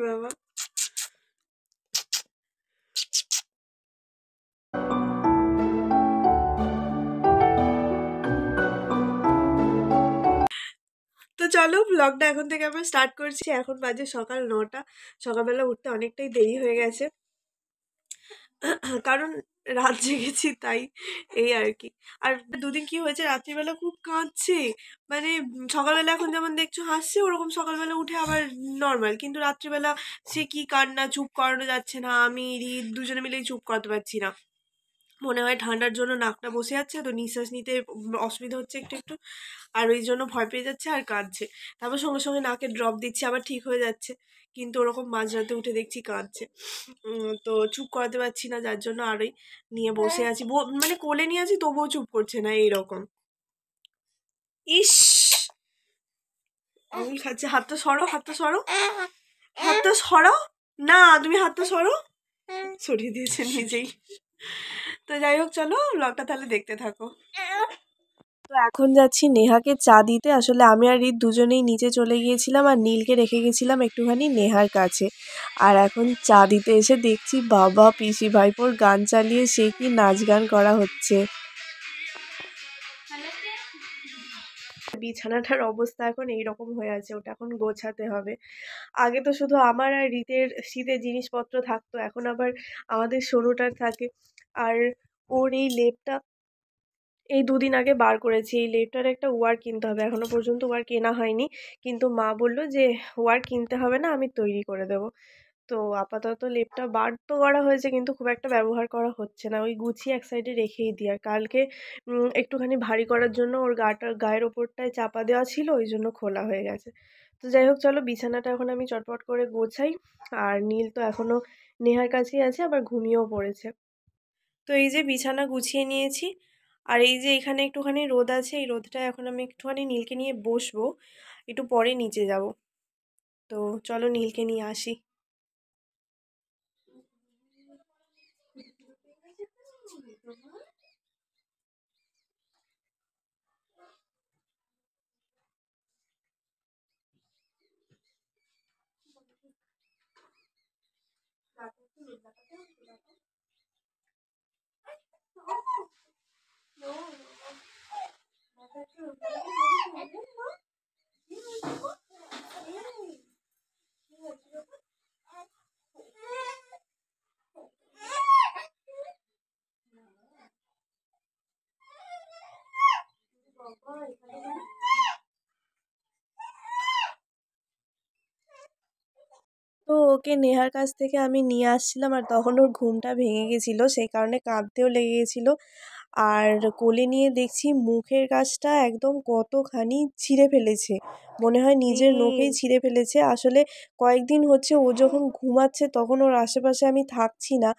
বাবা তো চলো ব্লগটা এখন থেকে আমরা স্টার্ট করছি। এখন বাজে সকাল 9টা। সকালবেলা উঠতে অনেকটাই দেরি হয়ে গেছে, কারণ রাত জেগেছি তাই, এই আর কি। আর দুদিন কি হয়েছে, রাত্রিবেলা খুব কাঁদছে, মানে সকালবেলা এখন যেমন দেখছো হাসছে, ওরকম সকালবেলা উঠে আবার নর্মাল, কিন্তু রাত্রিবেলা সে কি কান্না, চুপ করানো যাচ্ছে না, আমি রিদ দুজনে মিলেই চুপ করাতে পারছি না। মনে হয় ঠান্ডার জন্য নাকটা বসে যাচ্ছে, তো নিঃশ্বাস নিতে অসুবিধা হচ্ছে একটু একটু, আর ওই জন্য ভয় পেয়ে যাচ্ছে আর কাঁদছে। তারপর সঙ্গে সঙ্গে নাকে ড্রপ দিচ্ছি, আবার ঠিক হয়ে যাচ্ছে, কিন্তু ওরকম মাঝরাতে উঠে দেখছি কাঁদছে। তো চুপ করাতে পারছি না, যার জন্য আরই নিয়ে বসে আছি, মানে কোলে নিয়ে আছি তবুও চুপ করছে না, এইরকম। ইস, আঙুল খাচ্ছে। হাতটা সরো, হাতটা সরো, হাতটা সরো না, তুমি হাতটা সরো। সরিয়ে দিয়েছে নিজেই। তো যাই হোক, চলো ব্লগটা তাহলে দেখতে থাকো। তো এখন যাচ্ছি নেহাকে চা দিতে। আসলে আমি আর রিত দুজনেই নিচে চলে গিয়েছিলাম, আর নীলকে রেখে গেছিলাম একটুখানি নেহার কাছে। আর এখন চা দিতে এসে দেখছি বাবা পিসি ভাইপোর গান চালিয়ে সে কি নাচ গান করা হচ্ছে। বিছানাটার অবস্থা এখন এইরকম হয়ে আছে, ওটা এখন গোছাতে হবে। আগে তো শুধু আমার আর রিতের শীতের জিনিসপত্র থাকতো, এখন আবার আমাদের সরুটার থাকে। আর ওর এই লেপটা এই দুদিন আগে বার করেছি, এই লেপটার একটা ওয়ার কিনতে হবে, এখনো পর্যন্ত ওয়ার কেনা হয়নি, কিন্তু মা বললো যে ওয়ার কিনতে হবে না, আমি তৈরি করে দেবো। তো আপাতত লেপটা বার তো করা হয়েছে, কিন্তু খুব একটা ব্যবহার করা হচ্ছে না, ওই গুছিয়ে এক সাইডে রেখেই দিই। আর কালকে একটুখানি ভারী করার জন্য ওর গায়ের ওপরটায় চাপা দেওয়া ছিল, ওই জন্য খোলা হয়ে গেছে। তো যাই হোক, চলো বিছানাটা এখন আমি চটপট করে গোছাই। আর নীল তো এখনো নেহার কাছেই আছে, আবার ঘুমিয়েও পড়েছে। তো এই যে বিছানা গুছিয়ে নিয়েছি, আর এই যে এখানে একটুখানি রোদ আছে, এই রোদটা এখন আমি একটুখানি নীলকে নিয়ে বসবো, একটু পরে নিচে যাব। তো চলো নীলকে নিয়ে আসি। তো ওকে নেহার কাছ থেকে আমি নিয়ে আসছিলাম, আর তখন ওর ঘুমটা ভেঙে গেছিলো, সেই কারণে কাঁদতেও লেগে গেছিলো। আর কোলে নিয়ে দেখছি মুখের কাছটা একদম কতখানি ছিঁড়ে ফেলেছে, মনে হয় নিজের নখেই ছিঁড়ে ফেলেছে। আসলে কয়েকদিন হচ্ছে ও যখন ঘুমাচ্ছে তখন ওর আশেপাশে আমি থাকছি না,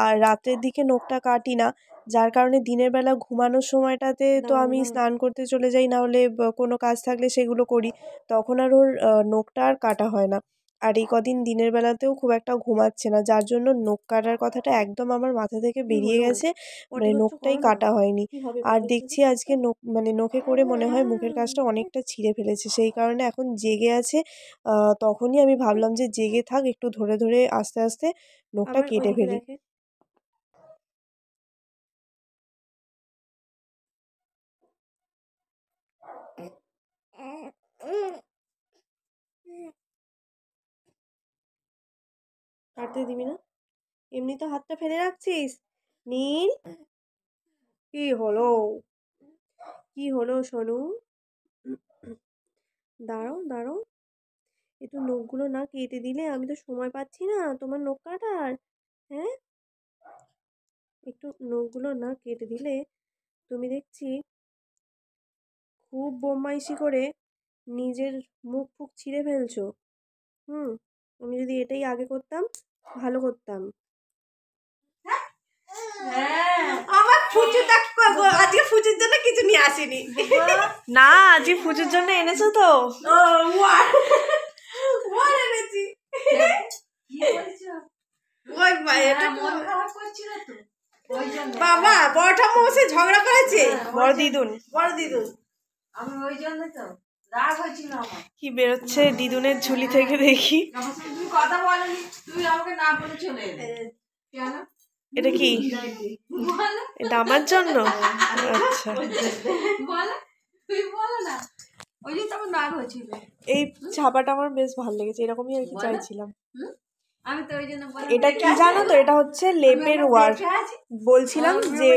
আর রাতের দিকে নখটা কাটি না, যার কারণে দিনের বেলা ঘুমানোর সময়টাতে তো আমি স্নান করতে চলে যাই, না হলে কোনো কাজ থাকলে সেগুলো করি, তখন আর ওর নখটা আর কাটা হয় না। আর এই কদিন দিনের বেলাতেও খুব একটা ঘুমাচ্ছে না, যার জন্য নখ কাটার কথাটা একদম আমার মাথা থেকে বেরিয়ে গেছে, মানে নখটাই কাটা হয়নি। আর দেখছি আজকে নখ মানে নখে করে মনে হয় মুখের কাছটা অনেকটা ছিঁড়ে ফেলেছে, সেই কারণে এখন জেগে আছে। তখনই আমি ভাবলাম যে জেগে থাক, একটু ধরে ধরে আস্তে আস্তে নখটা কেটে ফেলি। কাটতে দিবি না, এমনি তো হাতটা ফেলে রাখছিস। নীল, কি হলো, কি হলো সোনু, দাঁড়াও দাঁড়াও, একটু নখগুলো না কেটে দিলে, আমি তো সময় পাচ্ছি না তোমার নখ কাটার। হ্যাঁ, একটু নখগুলো না কেটে দিলে তুমি দেখছি খুব বদমাইশি করে নিজের মুখ ফুক ছিঁড়ে ফেলছো। আমি যদি এটাই আগে করতাম ভালো করতাম। আমার ফুচুটা আজকে ফুচুর জন্য কিছু নিয়ে আসেনি না, আজকে ফুচুর জন্য এনেছো তো। এনেছি এটা বাবা বড় ঠাম্মা বসে ঝগড়া করেছে, বড় দিদুন আমি ওই জন্য তো রাগ হয়েছিল আমার। কি বেরোচ্ছে দিদুনের ঝুলি থেকে দেখি। তুমি কথা বলনি, তুমি আমাকে না বলে চলে এলে কেন? এটা কি এটা আমার জন্য? আচ্ছা বলো, তুই বলো না। ওই জন্য আমার রাগ হয়েছিল। এই ছাপাটা আমার বেশ ভালো লেগেছে, এরকমই আর কি চাইছিলাম। আমি তো ওই জন্য এটা কি জানো তো, এটা হচ্ছে লেপের ওয়ার। বলছিলাম যে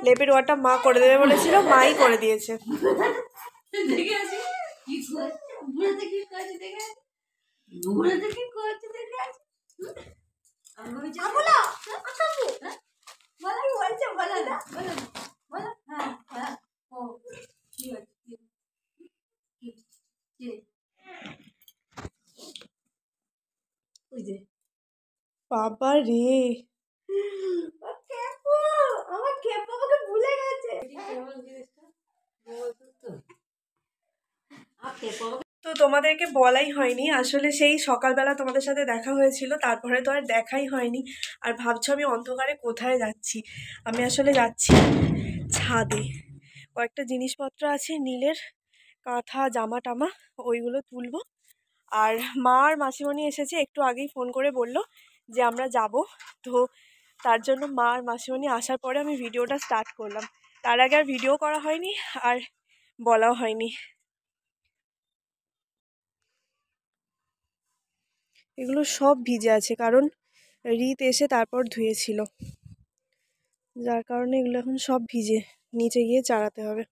লেপের ওয়ারটা মা করে দেবে বলেছিল, মাই করে দিয়েছে। দেখে আছি কি করছে, ঘুরেতে কি করছে দেখে আছি, ঘুরেতে কি করছে দেখে আছি। আমি বলছি বলো বলো বলছে বলো না বলো বলো। হ্যাঁ হ্যাঁ ও কি হচ্ছে কি কি ওই যে বাবা রে, আমার খেপু আমাকে ভুলে গেছে। তো তোমাদেরকে বলাই হয়নি আসলে, সেই সকালবেলা তোমাদের সাথে দেখা হয়েছিল, তারপরে তো আর দেখাই হয়নি। আর ভাবছো আমি অন্ধকারে কোথায় যাচ্ছি? আমি আসলে যাচ্ছি ছাদে, কয়েকটা জিনিসপত্র আছে নীলের, কাঁথা জামা টামা, ওইগুলো তুলবো। আর মা আর মাসিমণি এসেছে, একটু আগেই ফোন করে বললো যে আমরা যাব। তো তার জন্য মা আর মাসিমণি আসার পরে আমি ভিডিওটা স্টার্ট করলাম, তার আগে আর ভিডিও করা হয়নি আর বলাও হয়নি। এগুলো সব ভিজে আছে, কারণ রীত এসে তারপর ধুয়েছিল, যার কারণে এগুলো এখন সব ভিজে, নিচে গিয়ে চাড়াতে হবে।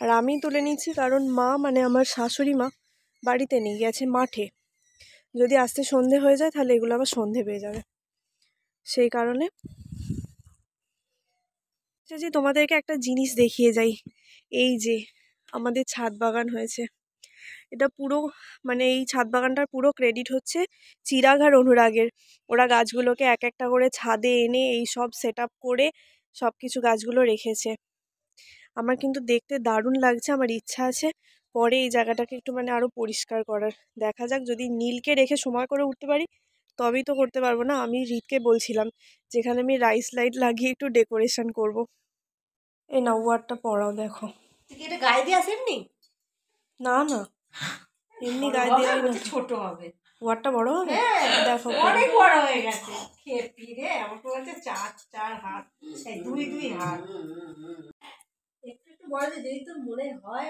আর আমি তুলে নিচ্ছি কারণ মা মানে আমার শাশুড়ি মা বাড়িতে নেই, গেছে মাঠে। যদি আসতে সন্ধে হয়ে যায় তাহলে এগুলো আবার সন্ধে পেয়ে যাবে, সেই কারণে যে তোমাদেরকে একটা জিনিস দেখিয়ে যাই। এই যে আমাদের ছাদ বাগান হয়েছে, এটা পুরো মানে এই ছাদ বাগানটার পুরো ক্রেডিট হচ্ছে চিরাগ আর অনুরাগের। ওরা গাছগুলোকে এক একটা করে ছাদে এনে এই সব সেট আপ করে সব কিছু গাছগুলো রেখেছে। আমার কিন্তু দেখতে দারুণ লাগছে, আমার ইচ্ছা আছে পরে এই জায়গাটাকে একটু মানে আরও পরিষ্কার করার। দেখা যাক, যদি নীলকে রেখে সময় করে উঠতে পারি তবেই তো করতে পারবো না। আমি রিতকে বলছিলাম যেখানে আমি রাইস লাইট লাগিয়ে একটু ডেকোরেশন করব। এই না ওয়ারটা পরাও, দেখো এটা গায়ে দিয়ে আসে এমনি? না না এমনি গায়ে দেওয়াই না, ছোট হবে। ওয়ারটা বড় হবে, দেখো অনেক বড় হয়ে গেছে। খেপি রে, আমাকে বলছে 4 হাত, 2 হাত। একটু একটু বড় যদি তোর মনে হয়।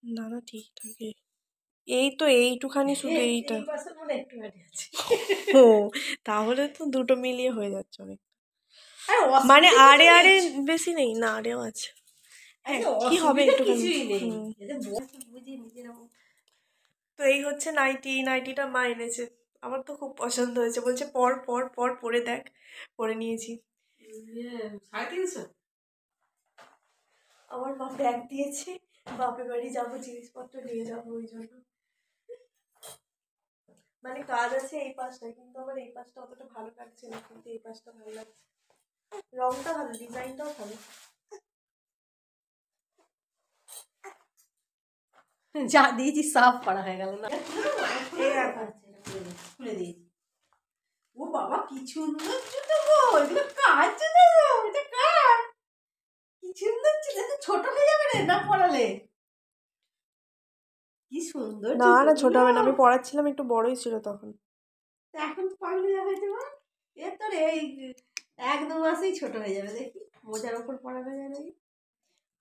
না না ঠিকঠাক, এই তো এইটুখানি শুধু এইটা। ও তাহলে তো দুটো মিলিয়ে হয়ে যাচ্ছে অনেক, মানে আরে আরে বেশি নেই না, আরেও আছে। হ্যাঁ কি হবে একটুখানি। তো এই হচ্ছে নাইটি, এই নাইটিটা মা এনেছে, আমার তো খুব পছন্দ হয়েছে, বলছে পর পর পর পরে দেখ। পরে নিয়েছি। 350। আমার মা ব্যাগ দিয়েছে, বাপের বাড়ি যাবো জিনিসপত্র নিয়ে যাবো, ওই জন্য। মানে কাজ আছে এই পাশটায়, কিন্তু আমার এই পাশটা অতটা ভালো লাগছে না, কিন্তু এই পাশটা ভালো লাগছে, রংটা ভালো, ডিজাইনটাও ভালো। যা দিয়েছি সাফ করা হয়ে গেল না, খুলে দিয়েছি। ও বাবা কি সুন্দর জুতো গো, এগুলো কার জুতো গো, এটা কার? কি সুন্দর জুতো, ছোট হয়ে যাবে রে না পরালে। কি সুন্দর না না ছোট হবে না, আমি পড়াচ্ছিলাম একটু বড়ই ছিল তখন। এখন তো পাগল হয়ে যাবে, এ তোর এই 1-2 মাসেই ছোট হয়ে যাবে দেখি। মোজার ওপর পরানো যায় নাকি?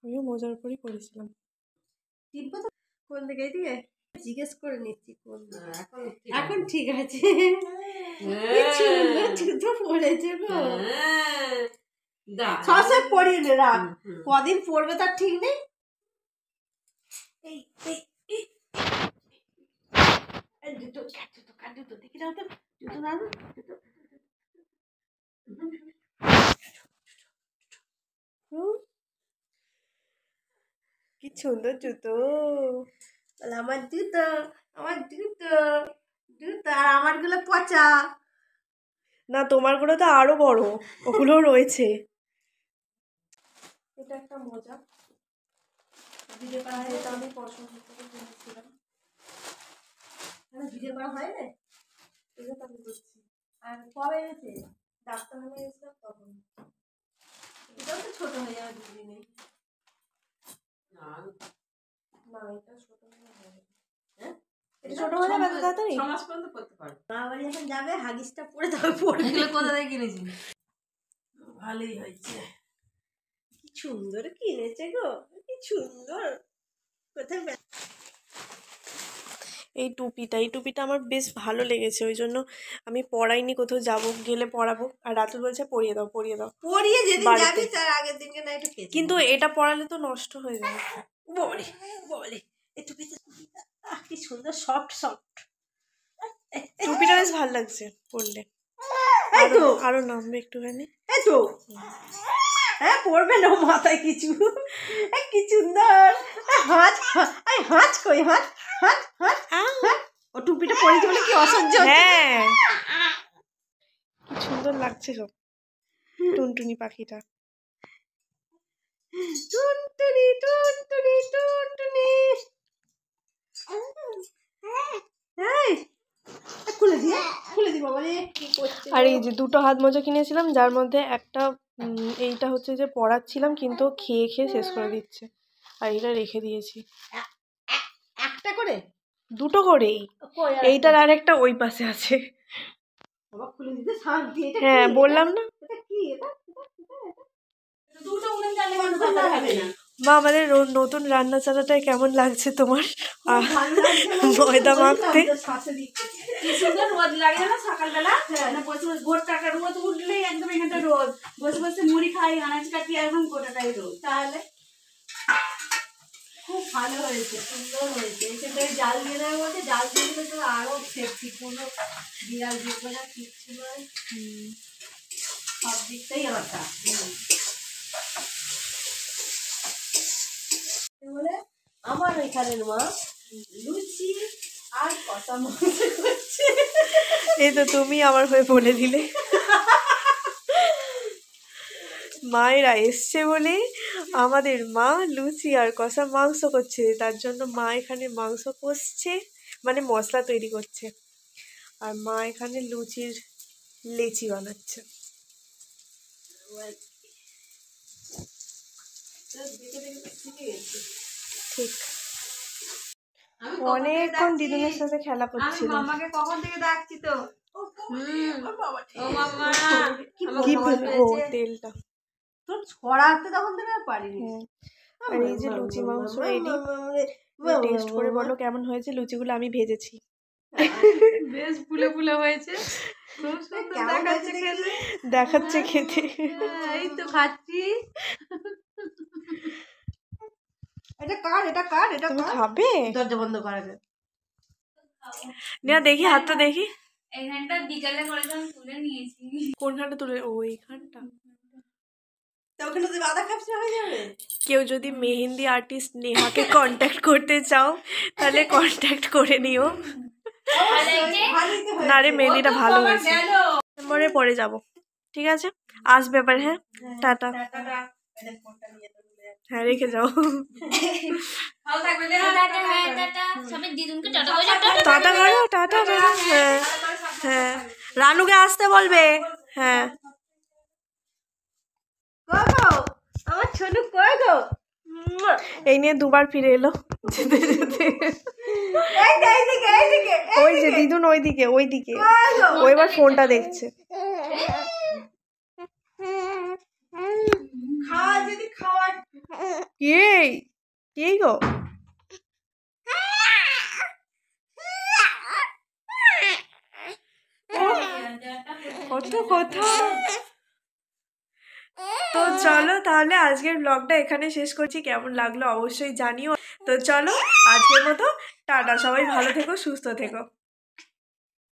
আমিও মোজার উপরই পড়েছিলাম। টিপবো তো কোন দিকে, এইদিকে জিজ্ঞেস করে নিচ্ছি কোন। এখন ঠিক আছে। জুতো পরেছে গো, সব পরিয়ে নে, রাখ। কদিন পরবে তার ঠিক নেই। এই জুতো দেখি দাও তো, জুতো দাও জুতো। কি সুন্দর জুতো, আমার জুতো, আমার জুতো, জুতো। আর আমার গুলো পচা। না তোমারগুলো তো আরো বড়, ওগুলো রয়েছে। এটা একটা মোজা, ভিডিও করা হয় এটা আমি পছন্দ করে কিনেছিলাম। ভিডিও করা হয় না, এটা তো আমি করছি। আর কবে এনেছে? ডাক্তারখানে গেছিলাম তখন। এটাও তো ছোট হয়ে যাবে দুদিনে। না এটা ছোট হয়ে যাবে। হ্যাঁ এটা ছোট হয়ে যাবে এত তাড়াতাড়ি? 6 মাস পর্যন্ত করতে পারবে। মা বাড়ি যখন যাবে হাগিসটা পরে তবে পরে। এগুলো কোথা থেকে কিনেছি? ভালোই হয়েছে। কি সুন্দর কিনেছে গো, কি সুন্দর। কোথায় এই টুপিটা আমার বেশ ভালো লেগেছে, ওই জন্য আমি পরাইনি, কোথাও যাবো গেলে পরাবো। আর রাতুল বলছে পরিয়ে দাও পরিয়ে দাও, পরিয়ে যেদিন বাড়িতে। যাবি তার আগের দিনকে না একটু কেচে কিন্তু এটা পরালে তো নষ্ট হয়ে যাবে। বলে বলে এই টুপিটা কি সুন্দর সফট সফট। টুপিটা বেশ ভালো লাগছে পরলে, এই তো আরো নামবে একটুখানি। এই তো হ্যাঁ পড়বে না মাথায় কিছু। কি সুন্দর হাত, এই হাত কই হাত হাত হাত হাত। ও টুপিটা পরেছে বলে কি অসহ্য হচ্ছে। হ্যাঁ কি সুন্দর লাগছে সব। টুনটুনি পাখিটা, টুনটুনি টুনটুনি টুনটুনি। এই খুলে দি বাবা রে, কি করছে। আর এই যে দুটো হাত মোজা কিনেছিলাম, যার মধ্যে একটা এইটা হচ্ছে যে পরাচ্ছিলাম কিন্তু খেয়ে খেয়ে শেষ করে দিচ্ছে, আর এইটা রেখে দিয়েছি। একটা করে দুটো করেই, এইটার আর একটা ওই পাশে আছে। বাবা খুলে দিতে শান্তি। এটা হ্যাঁ কি? বললাম না। এটা কি? এটা দুটো উনুন জ্বালিয়ে মানুষ ভাত খাবে না। মা আমাদের নতুন রান্না চালাটায় কেমন লাগছে তোমার? ভালো লাগছে না, ময়দা মাখতে কি সুন্দর রোদ লাগে না সকালবেলা, মানে বসে বসে গোটাটা রোদ উঠলেই একদম এখানটা রোদ, বসে বসে মুড়ি খাই আনাজ কাটি একদম গোটাটাই রোদ। তাহলে খুব ভালো হয়েছে, সুন্দর হয়েছে। এখানটা জাল দিয়ে দেওয়ার মধ্যে জাল দিয়ে দিলে তো আরো সেফটি, কোনো বিড়াল ঢুকবে না, কিচ্ছু নয়, সব দিকটাই আলাদা। বলে আমার ওইখানের মা লুচি আর কষা মাংস করছে। এই তো তুমি আমার হয়ে বলে দিলে। মায়েরা এসছে বলে আমাদের মা লুচি আর কষা মাংস করছে, তার জন্য মা এখানে মাংস কষছে, মানে মশলা তৈরি করছে, আর মা এখানে লুচির লেচি বানাচ্ছে। ঠিক অনেকক্ষণ দিদুনের সাথে খেলা করছিল। মামাকে কখন থেকে ডাকছি তো। ও মামা কি ও তেলটা তোর ছড়াতে তখন থেকে পারিনি। আর এই যে লুচি মাংস রেডি, টেস্ট করে বলো কেমন হয়েছে। লুচিগুলো আমি ভেজেছি, বেশ ফুলে ফুলে হয়েছে, খুব সুন্দর দেখাচ্ছে খেতে। দেখাচ্ছে খেতে। এই তো খাচ্ছি। এটা কার এটা কার এটা তুমি খাবে? দরজা বন্ধ করা যায় না, দেখি হাতটা দেখি। এইখানটা বিকালে করেছিলাম, তুলে নিয়েছি। কোনখানটা তুলে? ও এইখানটা। তো ওখানে তো বাধা খাপসা হয়ে যাবে। কেউ যদি মেহেন্দি আর্টিস্ট নেহাকে কন্ট্যাক্ট করতে চাও তাহলে কন্ট্যাক্ট করে নিও। না রে মেহেন্দিটা ভালো হয়েছে, পরে যাব, ঠিক আছে? আসবে এবার। হ্যাঁ টাটা। হ্যাঁ রেখে যাও। টাটা করো, টাটা টাটা। হ্যাঁ হ্যাঁ রানুকে আসতে বলবে। হ্যাঁ আমার ছোট কই গো, এই নিয়ে দুবার ফিরে এলো যেতে যেতে। এইদিকে ওই যে দিদুন ওইদিকে ওইদিকে, ও এবার ফোনটা দেখছে। খাওয়া যদি খাওয়া কি গো? কত কথা। তো চলো তাহলে আজকের ব্লগটা এখানে শেষ করছি, কেমন লাগলো অবশ্যই জানিও। তো চলো আজকের মতো টাটা, সবাই ভালো থেকো সুস্থ থেকো।